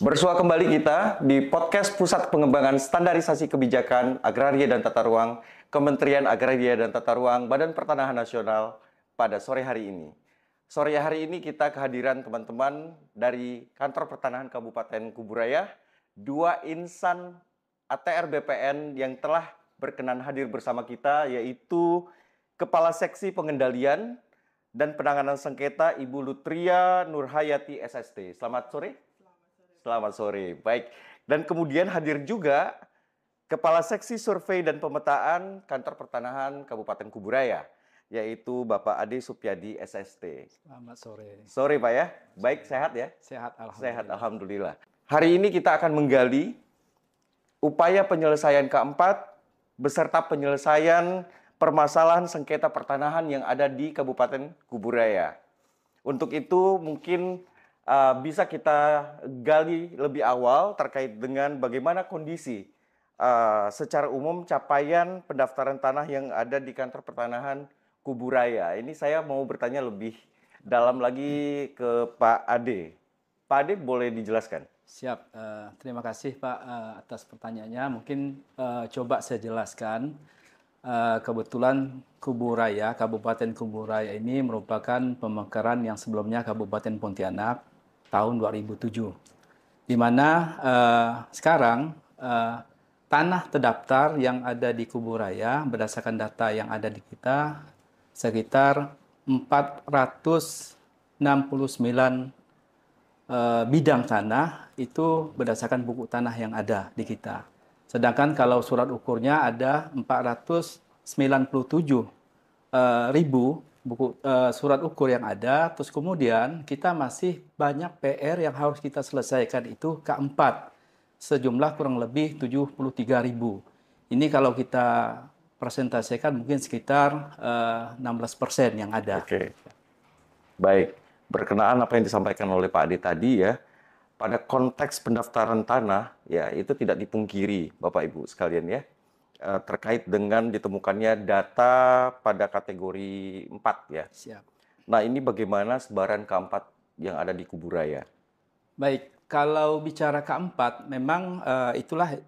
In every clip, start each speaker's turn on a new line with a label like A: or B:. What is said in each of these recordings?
A: Bersua kembali kita di podcast Pusat Pengembangan Standarisasi Kebijakan Agraria dan Tata Ruang Kementerian Agraria dan Tata Ruang Badan Pertanahan Nasional pada sore hari ini. Sore hari ini kita kehadiran teman-teman dari Kantor Pertanahan Kabupaten Kuburaya, 2 insan ATR BPN yang telah berkenan hadir bersama kita, yaitu Kepala Seksi Pengendalian dan Penanganan Sengketa Ibu Lutria Nurhayati SST. Selamat sore. Selamat sore. Baik. Dan kemudian hadir juga Kepala Seksi Survei dan Pemetaan Kantor Pertanahan Kabupaten Kuburaya, yaitu Bapak Ade Supyadi SST.
B: Selamat sore.
A: Sore Pak ya. Baik, sehat ya?
B: Sehat, alhamdulillah.
A: Sehat, alhamdulillah. Hari ini kita akan menggali upaya penyelesaian keempat beserta penyelesaian permasalahan sengketa pertanahan yang ada di Kabupaten Kuburaya. Untuk itu mungkin bisa kita gali lebih awal terkait dengan bagaimana kondisi secara umum capaian pendaftaran tanah yang ada di Kantor Pertanahan Kuburaya. Ini saya mau bertanya lebih dalam lagi ke Pak Ade. Pak Ade boleh dijelaskan?
B: Siap. Terima kasih Pak atas pertanyaannya. Mungkin coba saya jelaskan. Kebetulan Kuburaya, Kabupaten Kuburaya ini merupakan pemekaran yang sebelumnya Kabupaten Pontianak tahun 2007, di mana sekarang tanah terdaftar yang ada di Kuburaya berdasarkan data yang ada di kita sekitar 469 bidang tanah itu berdasarkan buku tanah yang ada di kita. Sedangkan kalau surat ukurnya ada 497 ribu buku surat ukur yang ada, terus kemudian kita masih banyak PR yang harus kita selesaikan itu keempat, sejumlah kurang lebih 73.000. Ini kalau kita presentasikan mungkin sekitar 16% yang ada.
A: Oke. Baik, berkenaan apa yang disampaikan oleh Pak Ade tadi ya, pada konteks pendaftaran tanah ya itu tidak dipungkiri Bapak Ibu sekalian ya. Terkait dengan ditemukannya data pada kategori 4 ya.
B: Siap.
A: Nah, ini bagaimana sebaran keempat yang ada di Kuburaya?
B: Baik, kalau bicara keempat, memang itulah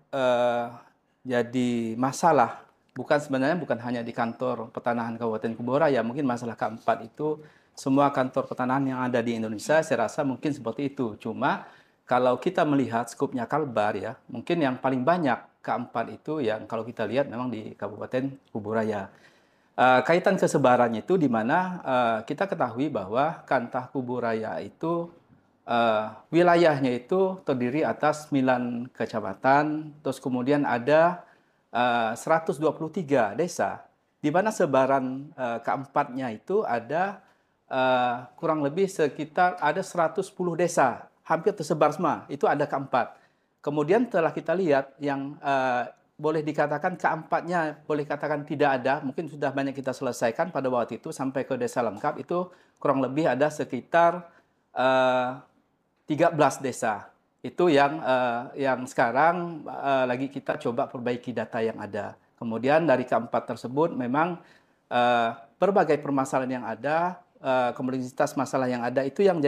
B: jadi masalah. Sebenarnya bukan hanya di Kantor Pertanahan Kabupaten Kuburaya, mungkin masalah keempat itu semua kantor pertanahan yang ada di Indonesia, saya rasa mungkin seperti itu. Cuma kalau kita melihat skupnya Kalbar ya, mungkin yang paling banyak keempat itu yang kalau kita lihat memang di Kabupaten Kuburaya. Kaitan kesebarannya itu di mana kita ketahui bahwa Kantah Kuburaya itu wilayahnya itu terdiri atas 9 kecamatan, terus kemudian ada 123 desa, di mana sebaran keempatnya itu ada kurang lebih sekitar ada 110 desa, hampir tersebar semua, itu ada keempat. Kemudian setelah kita lihat yang boleh dikatakan keempatnya boleh katakan tidak ada, mungkin sudah banyak kita selesaikan pada waktu itu sampai ke desa lengkap itu kurang lebih ada sekitar 13 desa. Itu yang sekarang lagi kita coba perbaiki data yang ada. Kemudian dari keempat tersebut memang berbagai permasalahan yang ada, kompleksitas masalah yang ada itu yang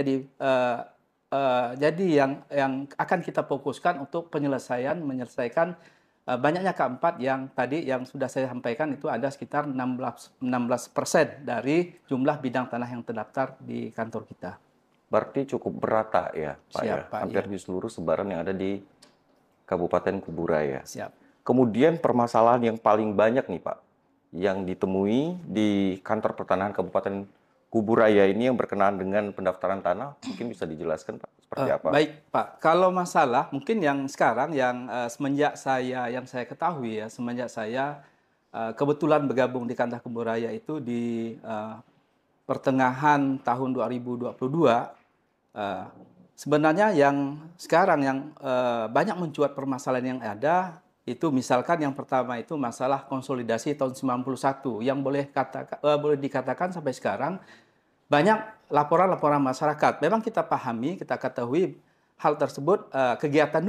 B: jadi yang akan kita fokuskan untuk menyelesaikan banyaknya keempat yang tadi yang sudah saya sampaikan itu ada sekitar 16% dari jumlah bidang tanah yang terdaftar di kantor kita.
A: Berarti cukup merata ya Pak.
B: Siap,
A: ya?
B: Pak,
A: Hampir
B: ya.
A: di seluruh sebaran yang ada di Kabupaten Kuburaya.
B: Siap.
A: Kemudian permasalahan yang paling banyak nih Pak, yang ditemui di Kantor Pertanahan Kabupaten Kuburaya ini yang berkenaan dengan pendaftaran tanah, mungkin bisa dijelaskan Pak, seperti apa?
B: Baik Pak, kalau masalah mungkin yang sekarang yang semenjak saya ketahui ya, semenjak saya kebetulan bergabung di Kantah Kuburaya itu di pertengahan tahun 2022, sebenarnya yang sekarang yang banyak mencuat permasalahan yang ada itu misalkan yang pertama itu masalah konsolidasi tahun 91 yang boleh dikatakan sampai sekarang banyak laporan-laporan masyarakat. Memang kita pahami, kita ketahui hal tersebut, kegiatan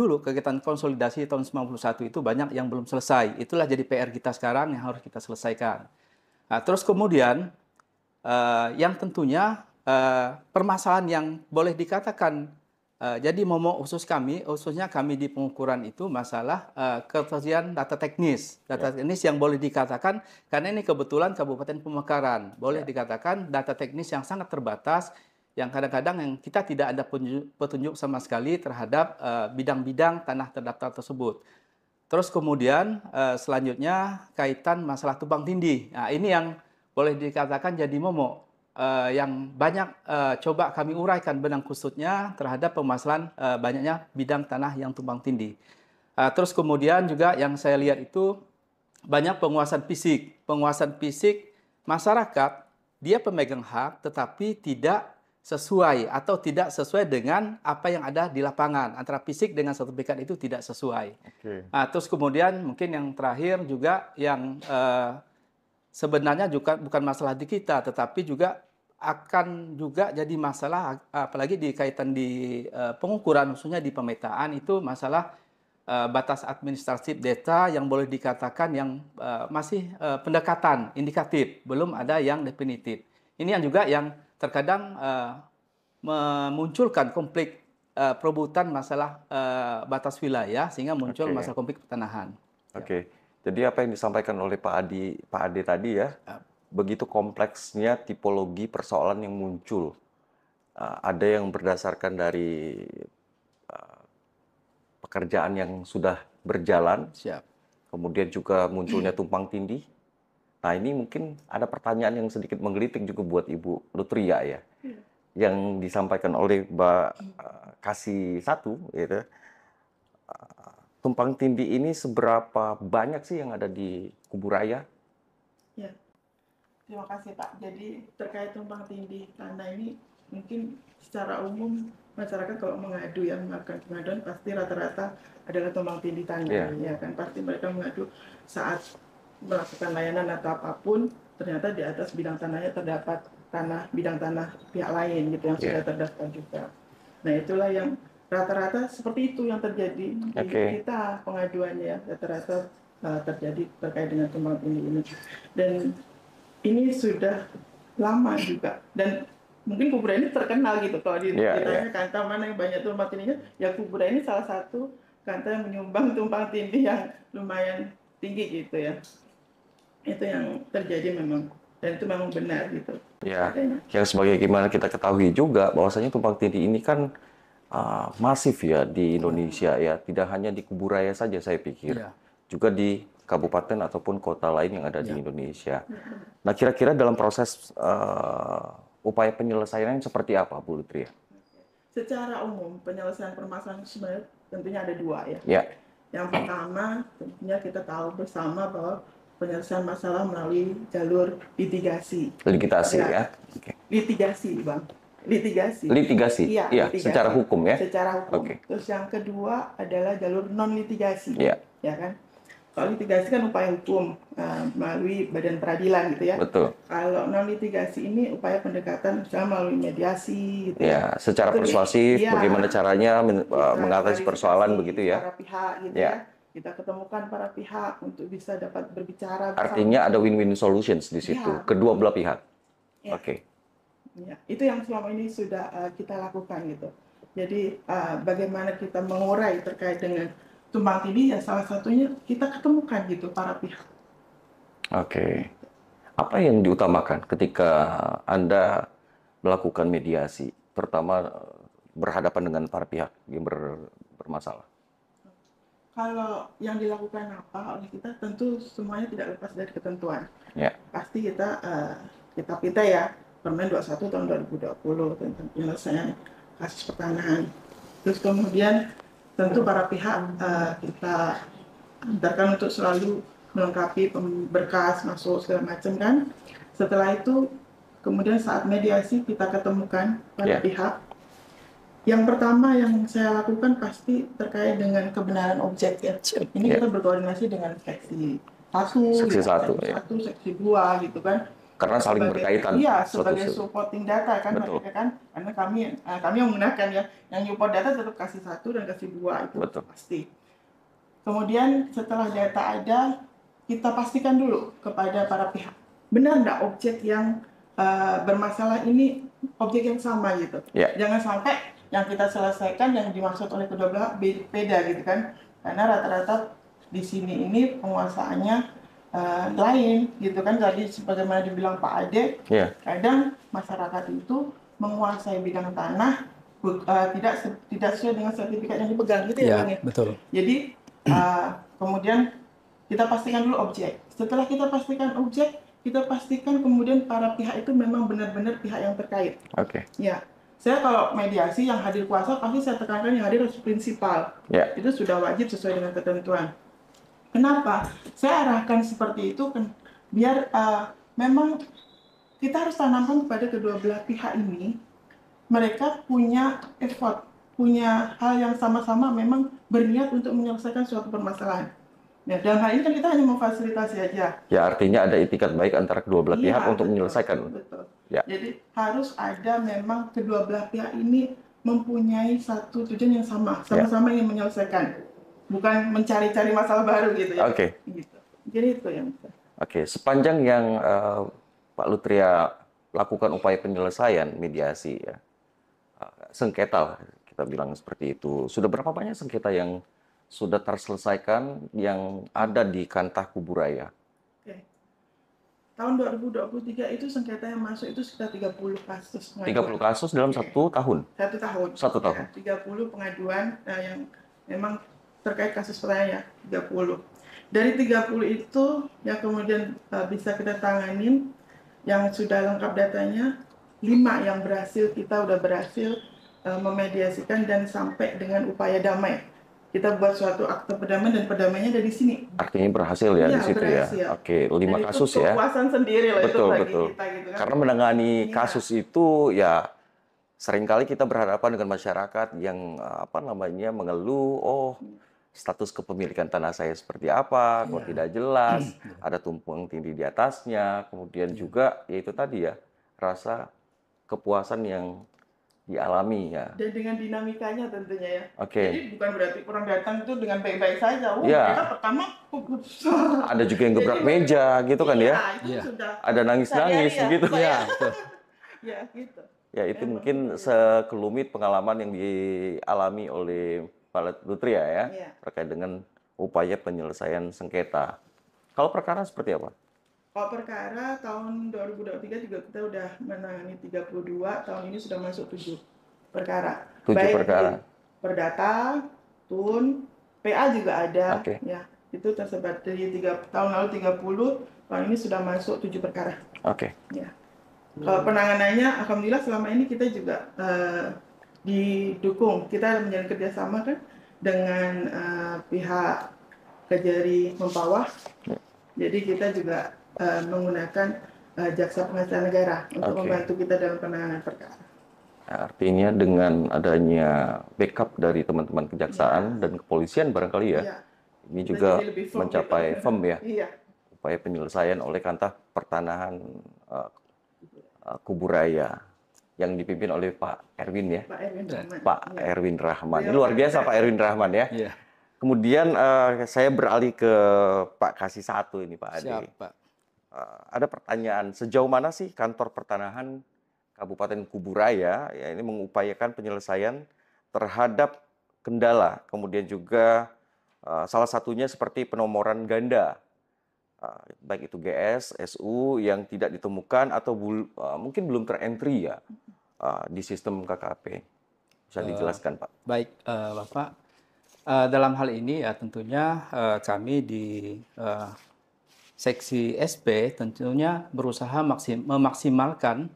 B: konsolidasi tahun 91 itu banyak yang belum selesai. Itulah jadi PR kita sekarang yang harus kita selesaikan. Nah, terus kemudian yang tentunya permasalahan yang boleh dikatakan jadi momok khususnya kami di pengukuran itu masalah ketersediaan data teknis. Data teknis yang boleh dikatakan, karena ini kebetulan Kabupaten Pemekaran, boleh dikatakan data teknis yang sangat terbatas, yang kadang-kadang yang kita tidak ada petunjuk sama sekali terhadap bidang-bidang tanah terdaftar tersebut. Terus kemudian selanjutnya kaitan masalah tumpang tindih. Nah, ini yang boleh dikatakan jadi momok. Yang banyak coba kami uraikan benang kusutnya terhadap permasalahan banyaknya bidang tanah yang tumpang tindih. Terus kemudian juga yang saya lihat itu banyak penguasaan fisik. Penguasaan fisik masyarakat, dia pemegang hak tetapi tidak sesuai atau tidak sesuai dengan apa yang ada di lapangan. Antara fisik dengan sertifikat itu tidak sesuai. Terus kemudian mungkin yang terakhir juga yang sebenarnya juga bukan masalah di kita, tetapi juga akan juga jadi masalah, apalagi di kaitan di pengukuran, khususnya di pemetaan, itu masalah batas administratif data yang boleh dikatakan yang masih pendekatan indikatif, belum ada yang definitif. Ini yang juga yang terkadang memunculkan konflik perebutan masalah batas wilayah, sehingga muncul masalah konflik pertanahan.
A: Jadi apa yang disampaikan oleh Pak Ade tadi ya, begitu kompleksnya tipologi persoalan yang muncul. Ada yang berdasarkan dari pekerjaan yang sudah berjalan, kemudian juga munculnya tumpang tindih. Nah, ini mungkin ada pertanyaan yang sedikit menggelitik juga buat Ibu Lutria ya, yang disampaikan oleh Mbak Kasih Satu, gitu. Tumpang tindih ini seberapa banyak sih yang ada di Kuburaya?
C: Ya, terima kasih Pak. Jadi terkait tumpang tindih tanah ini mungkin secara umum masyarakat kalau mengadu yang melakukan pengaduan pasti rata-rata adalah tumpang tindih tanah, ya kan? Pasti mereka mengadu saat melakukan layanan atau apapun, ternyata di atas bidang tanahnya terdapat bidang tanah pihak lain gitu yang sudah terdaftar juga. Nah, itulah yang rata-rata seperti itu yang terjadi di kita pengaduannya ya, rata-rata terjadi terkait dengan tumpang tindih ini. Dan ini sudah lama juga, dan mungkin Kuburaya ini terkenal gitu kalau ditanya kanta mana yang banyak tumpang tindihnya, ya Kuburaya ini salah satu kanta yang menyumbang tumpang tindih yang lumayan tinggi gitu ya. Itu yang terjadi memang, dan itu memang benar gitu.
A: Ya, yang sebagaimana kita ketahui juga bahwasanya tumpang tindih ini kan masif ya di Indonesia ya, tidak hanya di Kuburaya saja saya pikir, juga di kabupaten ataupun kota lain yang ada di Indonesia. Nah, kira-kira dalam proses upaya penyelesaiannya seperti apa, Bu Lutria?
C: Secara umum penyelesaian permasalahan sebenarnya tentunya ada dua ya. Yang pertama tentunya kita tahu bersama bahwa penyelesaian masalah melalui jalur litigasi. Litigasi, Bang. Litigasi.
A: Iya, secara hukum ya.
C: Secara hukum. Terus yang kedua adalah jalur non litigasi. Ya kan? Kalau litigasi kan upaya hukum melalui badan peradilan gitu ya.
A: Betul.
C: Kalau non litigasi ini upaya pendekatan misalnya melalui mediasi gitu
A: ya. Secara persuasif bagaimana caranya mengatasi persoalan begitu ya.
C: Para pihak gitu ya. Kita ketemukan para pihak untuk bisa dapat berbicara bersama.
A: Artinya ada win-win solutions di situ, kedua belah pihak.
C: Ya, itu yang selama ini sudah kita lakukan gitu. Jadi bagaimana kita mengurai terkait dengan tumpang tindih ya, salah satunya kita ketemukan gitu para pihak.
A: Apa yang diutamakan ketika Anda melakukan mediasi, terutama berhadapan dengan para pihak yang bermasalah?
C: Kalau yang dilakukan apa oleh kita, tentu semuanya tidak lepas dari ketentuan. Pasti kita ya Permen 21 tahun 2020 tentang penyelesaian kasus pertanahan. Terus kemudian tentu para pihak kita antarkan untuk selalu melengkapi berkas masuk segala macam kan. Setelah itu kemudian saat mediasi kita ketemukan para pihak. Yang pertama yang saya lakukan pasti terkait dengan kebenaran objek ya. Ini kita berkoordinasi dengan seksi 1, seksi 2 gitu kan.
A: Karena saling berkaitan.
C: Iya, sebagai supporting data kan mereka kan. Karena kami yang menggunakan ya, yang support data tetap kasih 1 dan kasih 2 itu pasti. Kemudian setelah data ada, kita pastikan dulu kepada para pihak. Benar nggak objek yang bermasalah ini objek yang sama gitu.
A: Ya.
C: Jangan sampai yang kita selesaikan yang dimaksud oleh kedua belah beda gitu kan. Karena rata-rata di sini ini penguasaannya lain gitu kan. Jadi sebagaimana dibilang Pak Ade, kadang masyarakat itu menguasai bidang tanah tidak sesuai dengan sertifikat yang dipegang gitu ya Bang ya.
B: Betul.
C: Jadi kemudian kita pastikan dulu objek. Setelah kita pastikan objek, kita pastikan kemudian para pihak itu memang benar-benar pihak yang terkait.
A: Oke.
C: Ya, saya kalau mediasi yang hadir kuasa pasti saya tekankan yang hadir harus prinsipal. Itu sudah wajib sesuai dengan ketentuan. Kenapa? Saya arahkan seperti itu kan biar memang kita harus tanamkan kepada kedua belah pihak ini, mereka punya effort, punya hal yang sama-sama memang berniat untuk menyelesaikan suatu permasalahan. Ya, dalam hal ini kan kita hanya memfasilitasi aja.
A: Ya, artinya ada itikat baik antara kedua belah pihak untuk menyelesaikan.
C: Betul.
A: Ya.
C: Jadi harus ada memang kedua belah pihak ini mempunyai satu tujuan yang sama-sama ingin menyelesaikan. Bukan mencari-cari masalah baru gitu ya.
A: Oke.
C: Gitu. Jadi itu yang.
A: Oke, sepanjang yang Pak Lutria lakukan upaya penyelesaian mediasi ya, sengketa kita bilang seperti itu. Sudah berapa banyak sengketa yang sudah terselesaikan yang ada di Kantah Kuburaya?
C: Oke. Tahun 2023 itu sengketa yang masuk itu sekitar 30 kasus.
A: 30 kasus dalam satu tahun?
C: Satu tahun. 30 pengaduan yang memang terkait kasus pertanyaan ya, 30. Dari 30 itu yang kemudian bisa kita tanganin, yang sudah lengkap datanya, 5 yang kita udah berhasil memediasikan dan sampai dengan upaya damai. Kita buat suatu akte perdamaian dan perdamaiannya dari sini.
A: Artinya berhasil ya, di situ
C: berhasil.
A: Ya. Oke, 5 kasus
C: itu
A: ya.
C: Kepuasan sendiri lah
A: betul,
C: itu bagi
A: betul.
C: kita gitu kan.
A: Karena menangani kasus itu ya seringkali kita berhadapan dengan masyarakat yang mengeluh, status kepemilikan tanah saya seperti apa, kok tidak jelas, ada tumpang tindih di atasnya, kemudian juga yaitu tadi ya, rasa kepuasan yang dialami ya.
C: Dan dengan dinamikanya tentunya ya.
A: Oke.
C: Jadi bukan berarti orang datang itu dengan baik-baik saja. Mereka pertama
A: ada juga yang gebrak meja gitu kan ya.
C: Sudah
A: ada nangis-nangis gitu.
B: Iya, betul.
C: Ya, gitu.
A: Ya, itu mungkin sekelumit pengalaman yang dialami oleh Pak Lutria ya, terkait dengan upaya penyelesaian sengketa. Kalau perkara seperti apa?
C: Kalau perkara tahun 2023 juga kita udah menangani 32, tahun ini sudah masuk 7 perkara.
A: 7 perkara.
C: Perdata, TUN, PA juga ada. Ya, itu tersebar dari tahun lalu 30, tahun ini sudah masuk 7 perkara. Ya. Kalau penanganannya, alhamdulillah selama ini kita juga didukung, kita menjalin kerjasama kan dengan pihak Kejari Mempawah. Jadi kita juga menggunakan jaksa penghasilan negara untuk membantu kita dalam penanganan perkara.
A: Artinya dengan adanya backup dari teman-teman kejaksaan dan kepolisian barangkali ya, ini juga mencapai firm ya, upaya penyelesaian oleh Kantah Pertanahan Kuburaya yang dipimpin oleh Pak Erwin ya. Pak Erwin Rahman. Ini luar biasa Pak Erwin Rahman ya. Kemudian saya beralih ke Pak Kasih Satu ini Pak Ade. Ada pertanyaan, sejauh mana sih kantor pertanahan Kabupaten Kuburaya ya ini mengupayakan penyelesaian terhadap kendala, kemudian juga salah satunya seperti penomoran ganda, baik itu GS, SU yang tidak ditemukan atau mungkin belum terentry ya di sistem KKP. Bisa dijelaskan Pak?
B: Baik Bapak, dalam hal ini ya tentunya kami di Seksi SP tentunya berusaha memaksimalkan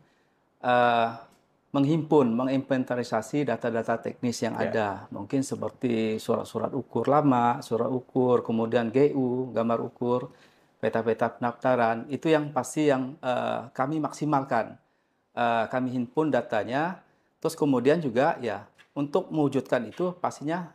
B: menghimpun, menginventarisasi data-data teknis yang ada. Mungkin seperti surat-surat ukur lama, surat ukur, kemudian GU, gambar ukur, peta-peta pendaftaran. Itu yang pasti yang kami maksimalkan. Kami himpun datanya, terus kemudian juga ya untuk mewujudkan itu pastinya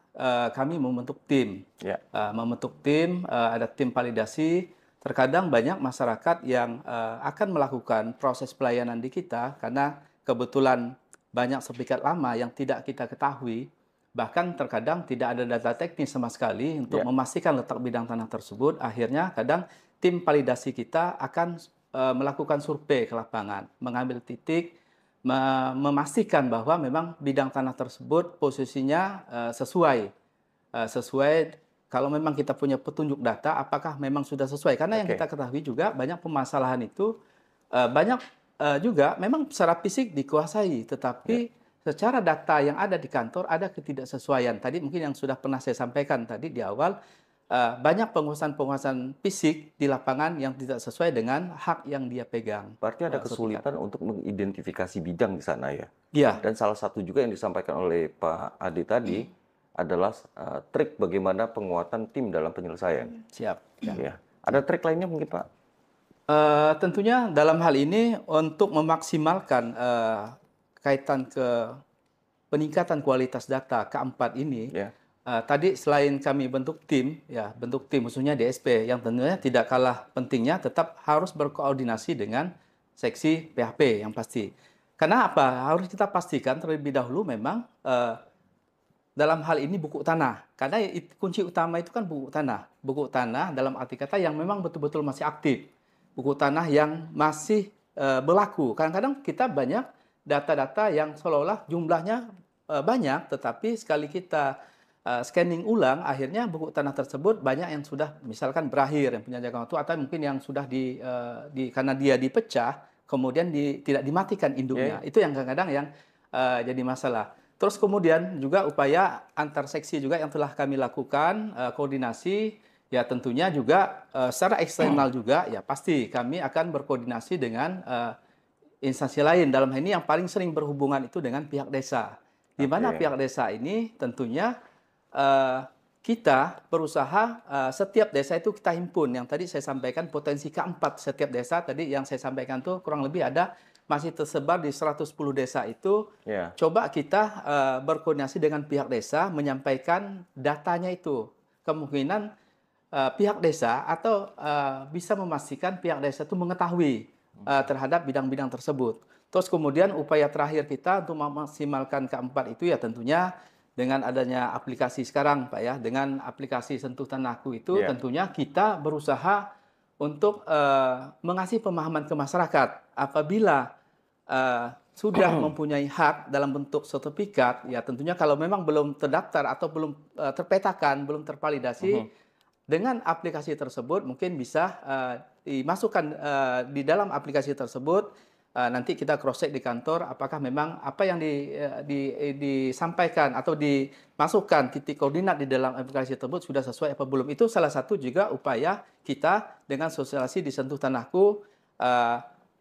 B: kami membentuk tim. Membentuk tim, ada tim validasi. Terkadang banyak masyarakat yang akan melakukan proses pelayanan di kita karena kebetulan banyak sertifikat lama yang tidak kita ketahui, bahkan terkadang tidak ada data teknis sama sekali untuk memastikan letak bidang tanah tersebut. Akhirnya kadang tim validasi kita akan melakukan survei ke lapangan, mengambil titik, memastikan bahwa memang bidang tanah tersebut posisinya sesuai. Kalau memang kita punya petunjuk data, apakah memang sudah sesuai? Karena yang
A: Oke.
B: kita ketahui juga banyak permasalahan itu banyak juga memang secara fisik dikuasai, tetapi secara data yang ada di kantor ada ketidaksesuaian. Tadi mungkin yang sudah pernah saya sampaikan tadi di awal, banyak penguasaan-penguasaan fisik di lapangan yang tidak sesuai dengan hak yang dia pegang.
A: Berarti ada
B: sertifikat.
A: kesulitan untuk mengidentifikasi bidang di sana ya.
B: Iya,
A: Dan salah satu juga yang disampaikan oleh Pak Ade tadi adalah trik bagaimana penguatan tim dalam penyelesaian.
B: siap. Ya.
A: Ya. Ada trik lainnya mungkin Pak?
B: Tentunya dalam hal ini untuk memaksimalkan kaitan ke peningkatan kualitas data keempat ini,
A: Ya.
B: tadi selain kami bentuk tim khususnya DSP yang tentunya tidak kalah pentingnya tetap harus berkoordinasi dengan seksi PHP yang pasti. Karena apa? Harus kita pastikan terlebih dahulu memang dalam hal ini buku tanah. Karena kunci utama itu kan buku tanah. Buku tanah dalam arti kata yang memang betul-betul masih aktif. Buku tanah yang masih berlaku. Kadang-kadang kita banyak data-data yang seolah-olah jumlahnya banyak, tetapi sekali kita scanning ulang, akhirnya buku tanah tersebut banyak yang sudah misalkan berakhir, yang punya jangka waktu, atau mungkin yang sudah karena dia dipecah, kemudian tidak dimatikan induknya. Itu yang kadang-kadang yang jadi masalah. Terus kemudian juga upaya antar seksi juga yang telah kami lakukan, koordinasi, ya tentunya juga secara eksternal juga, ya pasti kami akan berkoordinasi dengan instansi lain. Dalam hal ini yang paling sering berhubungan itu dengan pihak desa. Di mana pihak desa ini tentunya kita berusaha setiap desa itu kita himpun. Yang tadi saya sampaikan potensi keempat setiap desa, tadi yang saya sampaikan tuh kurang lebih ada masih tersebar di 110 desa itu. Coba kita berkoordinasi dengan pihak desa menyampaikan datanya itu. Kemungkinan pihak desa atau bisa memastikan pihak desa itu mengetahui terhadap bidang-bidang tersebut. Terus kemudian upaya terakhir kita untuk memaksimalkan keempat itu ya tentunya dengan adanya aplikasi sekarang Pak ya, dengan aplikasi Sentuh Tanahku itu tentunya kita berusaha untuk mengasih pemahaman ke masyarakat apabila sudah mempunyai hak dalam bentuk sertifikat, ya tentunya kalau memang belum terdaftar atau belum terpetakan, belum tervalidasi, dengan aplikasi tersebut mungkin bisa dimasukkan di dalam aplikasi tersebut. Nanti kita cross-check di kantor apakah memang apa yang disampaikan atau dimasukkan titik koordinat di dalam aplikasi tersebut sudah sesuai apa belum. Itu salah satu juga upaya kita dengan sosialisasi di Sentuh Tanahku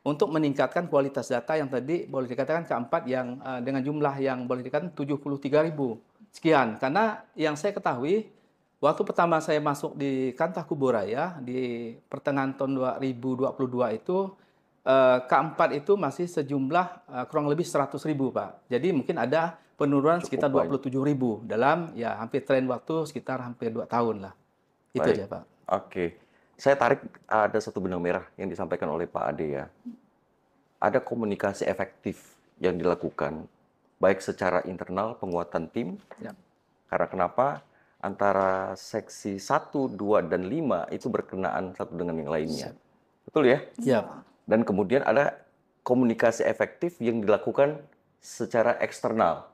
B: untuk meningkatkan kualitas data yang tadi boleh dikatakan keempat yang dengan jumlah yang boleh dikatakan 73.000 sekian. Karena yang saya ketahui waktu pertama saya masuk di Kantah Kuburaya di pertengahan tahun 2022 itu keempat itu masih sejumlah kurang lebih 100.000 Pak. Jadi mungkin ada penurunan sekitar 27.000 dalam ya hampir tren waktu sekitar hampir 2 tahun lah. Itu aja Pak.
A: Oke. Saya tarik ada satu benang merah yang disampaikan oleh Pak Ade ya. Ada komunikasi efektif yang dilakukan baik secara internal penguatan tim. Karena kenapa? Antara seksi 1, 2, dan 5 itu berkenaan satu dengan yang lainnya. Betul ya?
B: Iya.
A: Dan kemudian ada komunikasi efektif yang dilakukan secara eksternal.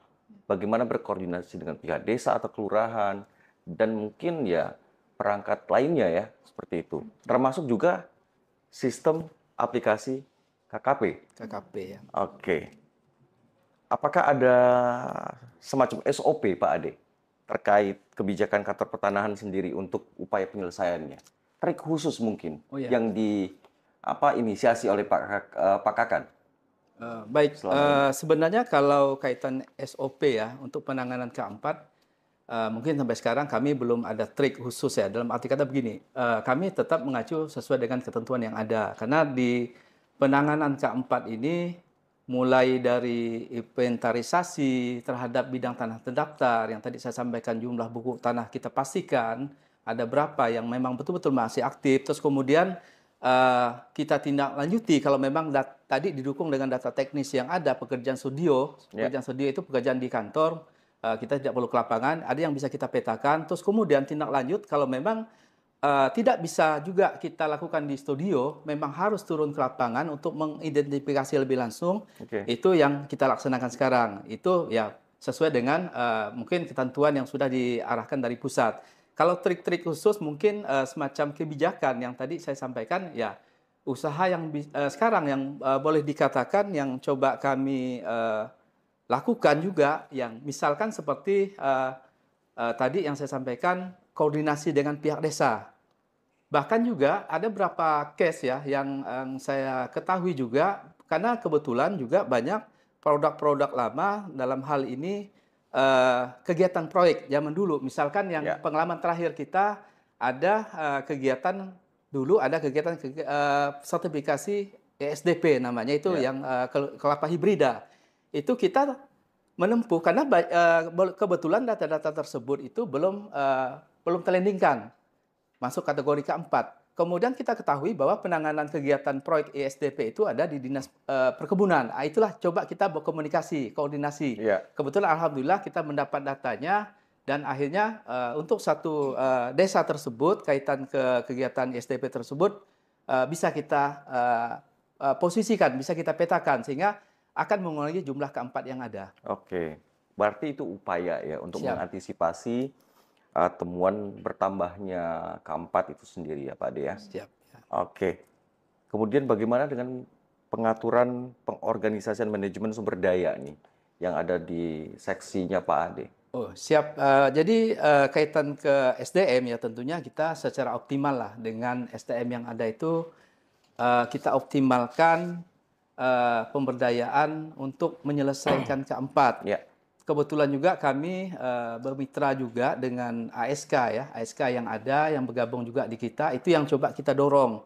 A: Bagaimana berkoordinasi dengan pihak desa atau kelurahan, dan mungkin ya perangkat lainnya ya, seperti itu. Termasuk juga sistem aplikasi KKP.
B: KKP ya.
A: Oke. Apakah ada semacam SOP Pak Ade terkait kebijakan kantor pertanahan sendiri untuk upaya penyelesaiannya? Trik khusus mungkin yang inisiasi oleh Pak Kakan.
B: Baik, sebenarnya kalau kaitan SOP ya untuk penanganan keempat, mungkin sampai sekarang kami belum ada trik khusus ya. Dalam arti kata begini, kami tetap mengacu sesuai dengan ketentuan yang ada. Karena di penanganan keempat ini, mulai dari inventarisasi terhadap bidang tanah terdaftar, yang tadi saya sampaikan jumlah buku tanah kita pastikan, ada berapa yang memang betul-betul masih aktif, terus kemudian kita tindak lanjuti kalau memang tadi didukung dengan data teknis yang ada, pekerjaan studio itu pekerjaan di kantor, kita tidak perlu ke lapangan, ada yang bisa kita petakan, terus kemudian tindak lanjut kalau memang tidak bisa juga kita lakukan di studio, memang harus turun ke lapangan untuk mengidentifikasi lebih langsung. Itu yang kita laksanakan sekarang. Itu ya sesuai dengan mungkin ketentuan yang sudah diarahkan dari pusat. Kalau trik-trik khusus mungkin semacam kebijakan yang tadi saya sampaikan, ya usaha yang sekarang yang boleh dikatakan yang coba kami lakukan juga, yang misalkan seperti tadi yang saya sampaikan, koordinasi dengan pihak desa. Bahkan juga ada beberapa case ya yang saya ketahui juga, karena kebetulan juga banyak produk-produk lama dalam hal ini kegiatan proyek zaman dulu. Misalkan yang pengalaman terakhir kita ada kegiatan dulu, ada kegiatan sertifikasi ESDP namanya, itu yang kelapa hibrida. Itu kita menempuh karena kebetulan data-data tersebut itu belum terlandingkan masuk kategori keempat. Kemudian kita ketahui bahwa penanganan kegiatan proyek ESDP itu ada di Dinas Perkebunan. Itulah coba kita berkomunikasi, koordinasi. Kebetulan alhamdulillah kita mendapat datanya, dan akhirnya untuk satu desa tersebut kaitan ke kegiatan ESDP tersebut bisa kita posisikan, bisa kita petakan sehingga akan mengurangi jumlah keempat yang ada.
A: Oke, berarti itu upaya ya untuk mengantisipasi temuan bertambahnya keempat itu sendiri ya Pak Ade ya?
B: Siap. Ya.
A: Oke, kemudian bagaimana dengan pengaturan pengorganisasian manajemen sumber daya nih yang ada di seksinya Pak Ade?
B: Oh, siap. Jadi kaitan ke SDM ya tentunya kita secara optimal lah dengan SDM yang ada itu kita optimalkan pemberdayaan untuk menyelesaikan keempat. Kebetulan juga kami bermitra juga dengan ASK ya, ASK yang ada yang bergabung juga di kita, itu yang coba kita dorong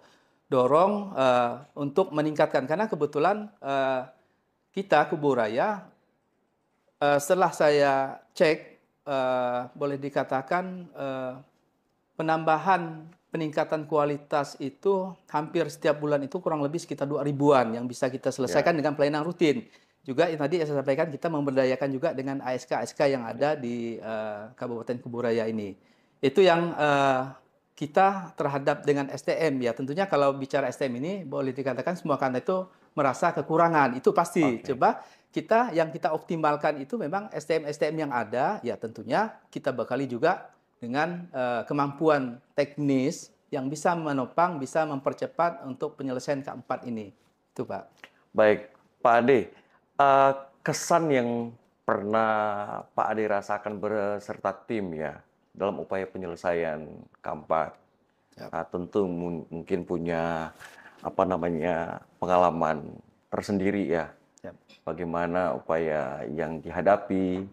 B: untuk meningkatkan, karena kebetulan kita Kebun Raya setelah saya cek boleh dikatakan peningkatan kualitas itu hampir setiap bulan itu kurang lebih sekitar 2.000-an yang bisa kita selesaikan dengan pelayanan rutin. Juga tadi yang saya sampaikan, kita memberdayakan juga dengan ASK-ASK yang ada di Kabupaten Kebun Raya ini. Itu yang kita terhadap dengan SDM ya. Tentunya kalau bicara SDM ini boleh dikatakan semua kantor itu merasa kekurangan. Itu pasti. Coba yang kita optimalkan itu memang SDM-SDM yang ada, ya tentunya kita bekali juga dengan kemampuan teknis yang bisa menopang, bisa mempercepat untuk penyelesaian keempat ini. Itu Pak.
A: Baik, Pak Ade. Kesan yang pernah Pak Ade rasakan beserta tim ya dalam upaya penyelesaian keempat, tentu mungkin punya pengalaman tersendiri ya. Bagaimana upaya yang dihadapi,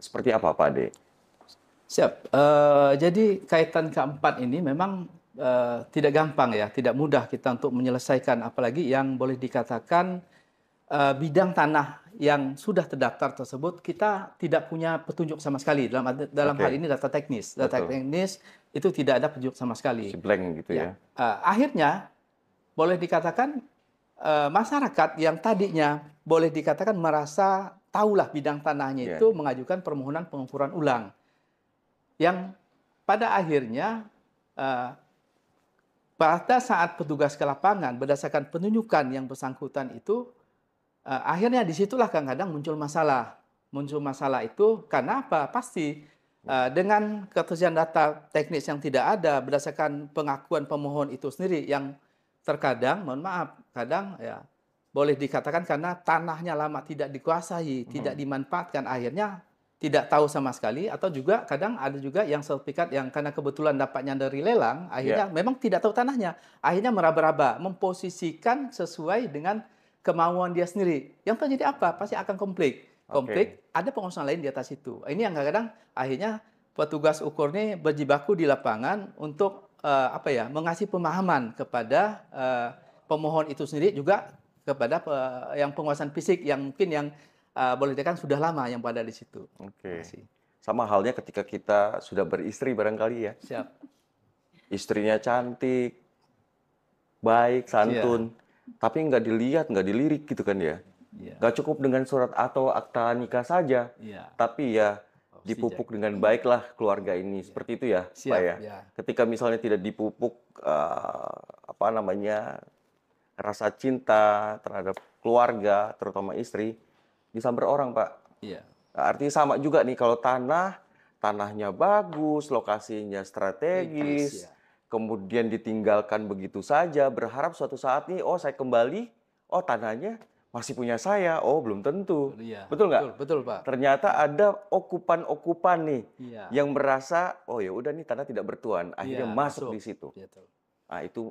A: seperti apa Pak Ade?
B: Siap. Jadi kaitan keempat ini memang tidak gampang ya, tidak mudah kita untuk menyelesaikan, apalagi yang boleh dikatakan bidang tanah yang sudah terdaftar tersebut kita tidak punya petunjuk sama sekali dalam hal ini data teknis. Data teknis itu tidak ada petunjuk sama sekali.
A: Blank gitu ya.
B: Akhirnya boleh dikatakan masyarakat yang tadinya boleh dikatakan merasa tahulah bidang tanahnya itu mengajukan permohonan pengukuran ulang. Yang pada akhirnya pada saat petugas ke lapangan berdasarkan penunjukan yang bersangkutan itu akhirnya disitulah kadang-kadang muncul masalah. Muncul masalah itu karena apa? Pasti dengan ketersediaan data teknis yang tidak ada berdasarkan pengakuan pemohon itu sendiri yang terkadang, mohon maaf, kadang ya boleh dikatakan karena tanahnya lama tidak dikuasai, tidak dimanfaatkan, akhirnya tidak tahu sama sekali, atau juga kadang ada juga yang sertifikat yang karena kebetulan dapatnya dari lelang, akhirnya memang tidak tahu tanahnya, akhirnya meraba-raba, memposisikan sesuai dengan kemauan dia sendiri. Yang terjadi apa? Pasti akan konflik. Ada pengusaha lain di atas itu. Ini yang kadang-kadang akhirnya petugas ukur ini berjibaku di lapangan untuk mengasih pemahaman kepada pemohon itu sendiri, juga kepada yang penguasaan fisik yang mungkin yang boleh dikatakan sudah lama yang pada di situ.
A: Sama halnya ketika kita sudah beristri barangkali ya.
B: Siap.
A: Istrinya cantik, baik, santun. Tapi nggak dilihat, nggak dilirik gitu kan ya. Nggak cukup dengan surat atau akta nikah saja. Tapi ya
B: Pak
A: dipupuk dengan baiklah keluarga ini. Seperti itu ya,
B: Siap,
A: Pak ya.
B: ya.
A: Ketika misalnya tidak dipupuk apa namanya rasa cinta terhadap keluarga, terutama istri, disamber orang, Pak.
B: Iya.
A: Nah, artinya sama juga nih kalau tanahnya bagus, lokasinya strategis,
B: Ya.
A: kemudian ditinggalkan begitu saja, berharap suatu saat nih, oh saya kembali, oh tanahnya masih punya saya, oh belum tentu.
B: Iya.
A: Betul nggak?
B: Betul, Pak.
A: Ternyata ada okupan-okupan nih
B: Iya.
A: yang merasa, oh ya udah nih tanah tidak bertuan, akhirnya
B: Iya,
A: masuk di situ.
B: Betul.
A: Nah itu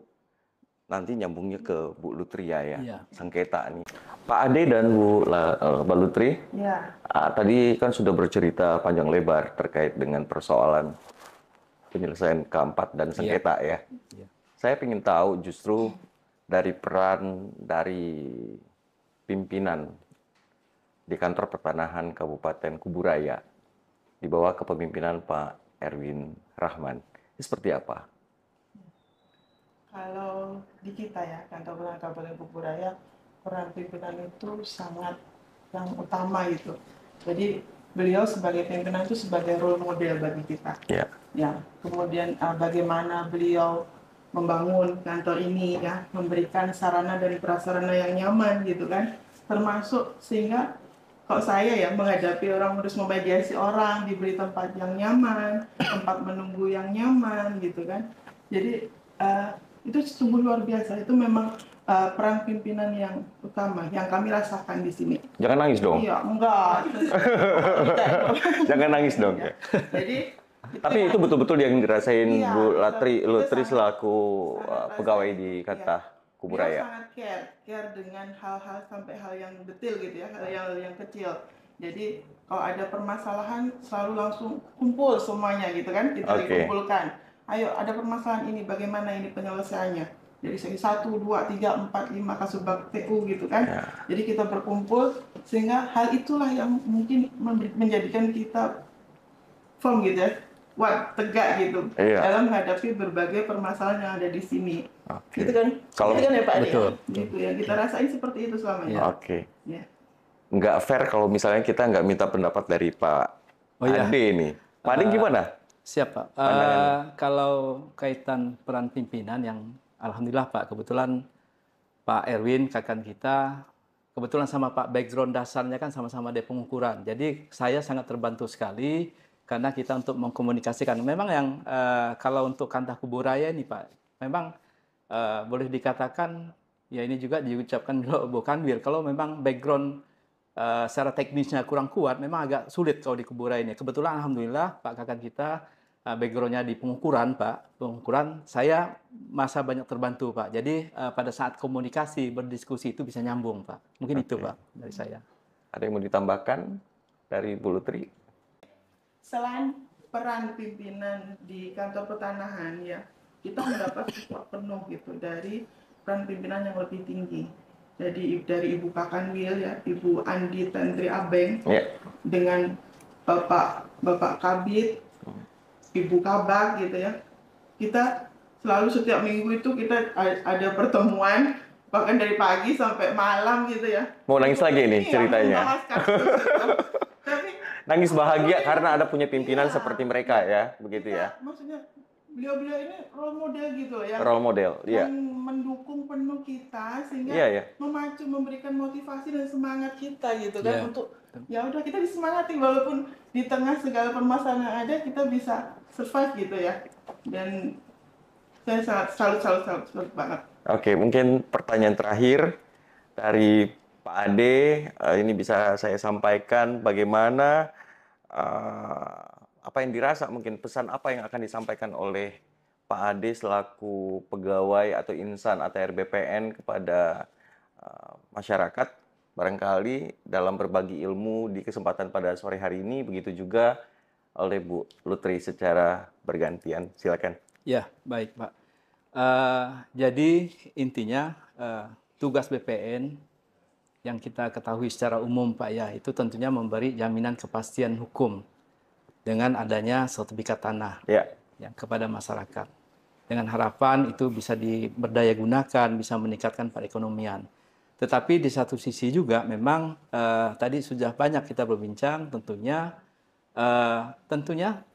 A: nanti nyambungnya ke Bu Lutria ya,
B: Iya.
A: sengketa nih. Pak Ade dan Mbak Lutri,
C: Ya,
A: tadi kan sudah bercerita panjang lebar terkait dengan persoalan penyelesaian keempat dan sengketa ya.
B: Iya.
A: Saya ingin tahu justru dari peran dari pimpinan di kantor pertanahan Kabupaten Kuburaya di bawah kepemimpinan Pak Erwin Rahman. Ini seperti apa?
C: kalau di kita ya, kantor pertanahan Kabupaten Kuburaya, peran pimpinan itu sangat yang utama gitu. Jadi beliau sebagai pimpinan itu sebagai role model bagi kita.
A: Ya.
C: Ya, kemudian bagaimana beliau membangun kantor ini ya, memberikan sarana dan prasarana yang nyaman gitu kan, termasuk sehingga kalau saya ya menghadapi orang harus memediasi orang, diberi tempat yang nyaman, tempat menunggu yang nyaman gitu kan. Jadi itu sungguh luar biasa. Itu memang peran pimpinan yang utama yang kami rasakan di sini.
A: Jangan nangis dong.
C: Iya, enggak.
A: Jangan nangis dong.
C: Ya. Jadi
A: tapi itu betul-betul yang dirasain
C: iya,
A: Bu Lutri
C: sangat-
A: selaku
C: sangat
A: pegawai
C: rasain.
A: di
C: Iya.
A: Kata
C: Beliau
A: Kuburaya.
C: sangat care dengan hal-hal sampai hal yang detail gitu ya, hal yang kecil. Jadi kalau ada permasalahan selalu langsung kumpul semuanya gitu kan, kita
A: Oke.
C: dikumpulkan. Ayo ada permasalahan ini, bagaimana ini penyelesaiannya? Jadi segi 1, 2, 3, 4, 5 kasubag TU gitu kan.
A: Ya.
C: Jadi kita berkumpul sehingga hal itulah yang mungkin menjadikan kita firm gitu ya, kuat, tegak gitu
A: Iya.
C: dalam menghadapi berbagai permasalahan yang ada di sini.
A: Oke.
C: Gitu kan?
A: Kalau-
C: Gitu kan ya Pak Ade?
B: Betul.
C: Gitu ya, kita rasain seperti itu selama ini.
A: Oke.
C: Ya.
A: Nggak fair kalau misalnya kita nggak minta pendapat dari Pak
B: Oh, iya.
A: Ade nih. Pak Ade gimana?
B: Siap, Pak.
A: Pandangannya.
B: Kalau kaitan peran pimpinan yang alhamdulillah Pak, kebetulan Pak Erwin, kakan kita, kebetulan sama Pak background dasarnya kan sama-sama di pengukuran. Jadi saya sangat terbantu sekali karena kita untuk mengkomunikasikan. Memang yang kalau untuk Kantah Kuburaya ini Pak, memang boleh dikatakan, ya ini juga diucapkan Bu Kanwil, kalau memang background secara teknisnya kurang kuat, memang agak sulit kalau di Kuburaya ini. Kebetulan alhamdulillah Pak kakan kita backgroundnya di pengukuran, Pak. Pengukuran saya masa banyak terbantu, Pak. Jadi pada saat komunikasi, berdiskusi itu bisa nyambung, Pak. Mungkin itu,
A: Oke.
B: Pak, dari saya.
A: Ada yang mau ditambahkan dari Bu Lutri?
C: Selain peran pimpinan di kantor pertanahan ya, kita mendapat support penuh gitu dari peran pimpinan yang lebih tinggi. Jadi dari Ibu Kakanwil ya, Ibu Andi Tantri Abeng,
A: Ya.
C: dengan Bapak Kabit, Ibu Kabak gitu ya. Kita selalu setiap minggu itu kita ada pertemuan, bahkan dari pagi sampai malam gitu ya.
A: Mau nangis lagi nih
C: Iya,
A: ceritanya.
C: membahas kasus itu. Tapi
A: Nangis bahagia karena ada punya pimpinan
C: iya,
A: seperti mereka ya, begitu ya.
C: maksudnya beliau-beliau ini role model gitu loh ya.
A: Role model, iya.
C: Yang mendukung penuh kita sehingga
A: Iya, iya.
C: memacu, memberikan motivasi dan semangat kita gitu kan
B: Iya.
C: untuk ya udah kita disemangati walaupun di tengah segala permasalahan yang ada kita bisa survive gitu ya. Dan saya sangat salut banget.
A: Oke, mungkin pertanyaan terakhir dari Pak Ade, ini bisa saya sampaikan bagaimana apa yang dirasa, mungkin pesan apa yang akan disampaikan oleh Pak Ade selaku pegawai atau insan ATR BPN kepada masyarakat, barangkali dalam berbagi ilmu di kesempatan pada sore hari ini, begitu juga oleh Bu Lutri secara bergantian. Silakan.
B: Ya, baik, Pak. Jadi intinya tugas BPN yang kita ketahui secara umum, Pak, ya, itu tentunya memberi jaminan kepastian hukum dengan adanya sertifikat tanah
A: Ya.
B: ya, kepada masyarakat. Dengan harapan itu bisa diberdayagunakan, bisa meningkatkan perekonomian. Tetapi di satu sisi juga memang tadi sudah banyak kita berbincang, tentunya tentunya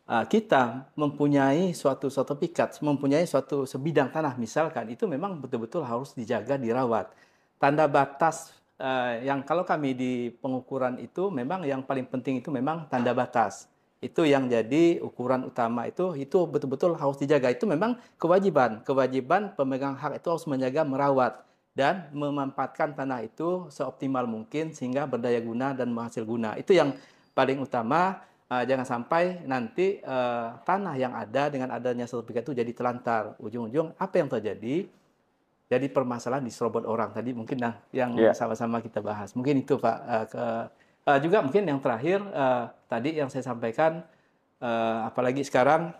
B: kita mempunyai suatu sertifikat, mempunyai suatu sebidang tanah misalkan, itu memang betul-betul harus dijaga, dirawat. Tanda batas yang kalau kami di pengukuran itu memang yang paling penting itu memang tanda batas. Itu yang jadi ukuran utama itu betul-betul harus dijaga. Itu memang kewajiban pemegang hak itu harus menjaga, merawat dan memanfaatkan tanah itu seoptimal mungkin sehingga berdaya guna dan menghasil guna. Itu yang paling utama. Jangan sampai nanti tanah yang ada dengan adanya sertifikat itu jadi telantar. Ujung-ujung apa yang terjadi? Jadi permasalahan diserobot orang tadi mungkin yang sama-sama kita bahas. Mungkin itu Pak. Juga mungkin yang terakhir tadi yang saya sampaikan, apalagi sekarang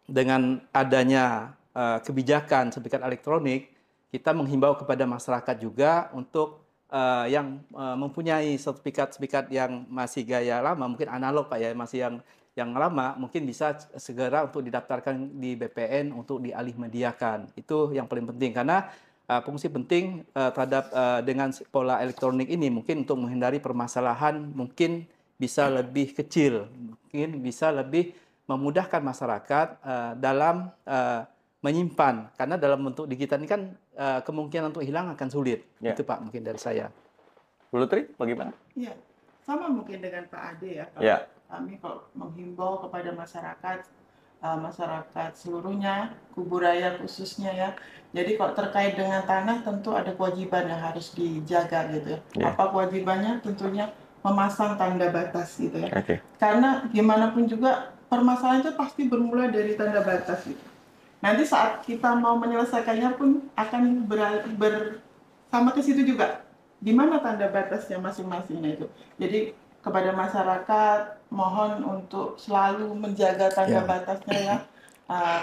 B: dengan adanya kebijakan sertifikat elektronik, kita menghimbau kepada masyarakat juga untuk yang mempunyai sertifikat yang masih gaya lama, mungkin analog Pak ya, masih yang lama, mungkin bisa segera untuk didaftarkan di BPN untuk dialih mediakan. Itu yang paling penting karena fungsi penting terhadap dengan pola elektronik ini mungkin untuk menghindari permasalahan mungkin bisa lebih kecil, mungkin bisa lebih memudahkan masyarakat dalam menyimpan, karena dalam bentuk digital ini kan kemungkinan untuk hilang akan sulit. Itu Pak mungkin dari saya.
A: Bu Lutri, bagaimana?
C: Iya, sama mungkin dengan Pak Ade ya. Kami kalau menghimbau kepada masyarakat seluruhnya, Kuburaya khususnya ya. Jadi kalau terkait dengan tanah tentu ada kewajiban yang harus dijaga gitu ya. Apa kewajibannya? Tentunya memasang tanda batas gitu ya. Karena gimana pun juga permasalahan itu pasti bermula dari tanda batas gitu. Nanti saat kita mau menyelesaikannya pun akan sama ke situ juga. Di mana tanda batasnya masing-masingnya itu. Jadi kepada masyarakat mohon untuk selalu menjaga tanda batasnya ya.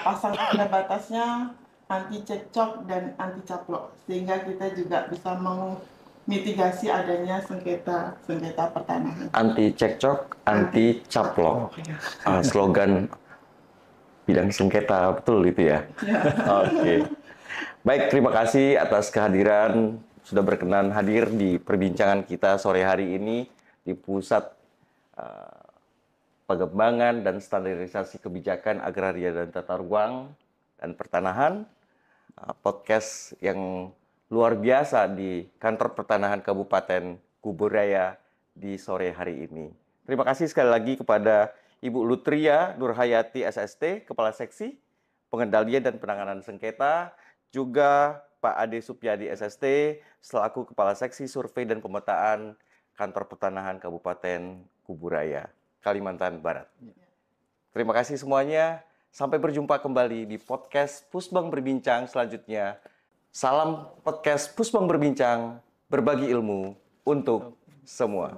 C: Pasang tanda batasnya, anti cekcok dan anti caplok. Sehingga kita juga bisa memitigasi adanya sengketa pertanahan.
A: Anti cekcok, anti caplok. Slogan bidang sengketa, betul itu ya? Oke. Baik, terima kasih atas kehadiran, sudah berkenan hadir di perbincangan kita sore hari ini di Pusat Pengembangan dan Standarisasi Kebijakan Agraria dan Tata Ruang dan Pertanahan, podcast yang luar biasa di Kantor Pertanahan Kabupaten Kuburaya di sore hari ini. Terima kasih sekali lagi kepada Ibu Lutria Nurhayati SST, Kepala Seksi Pengendalian dan Penanganan Sengketa, juga Pak Ade Supyadi SST, selaku Kepala Seksi Survei dan Pemetaan Kantor Pertanahan Kabupaten Kuburaya, Kalimantan Barat. Terima kasih semuanya. Sampai berjumpa kembali di podcast Pusbang Berbincang selanjutnya. Salam podcast Pusbang Berbincang, berbagi ilmu untuk semua.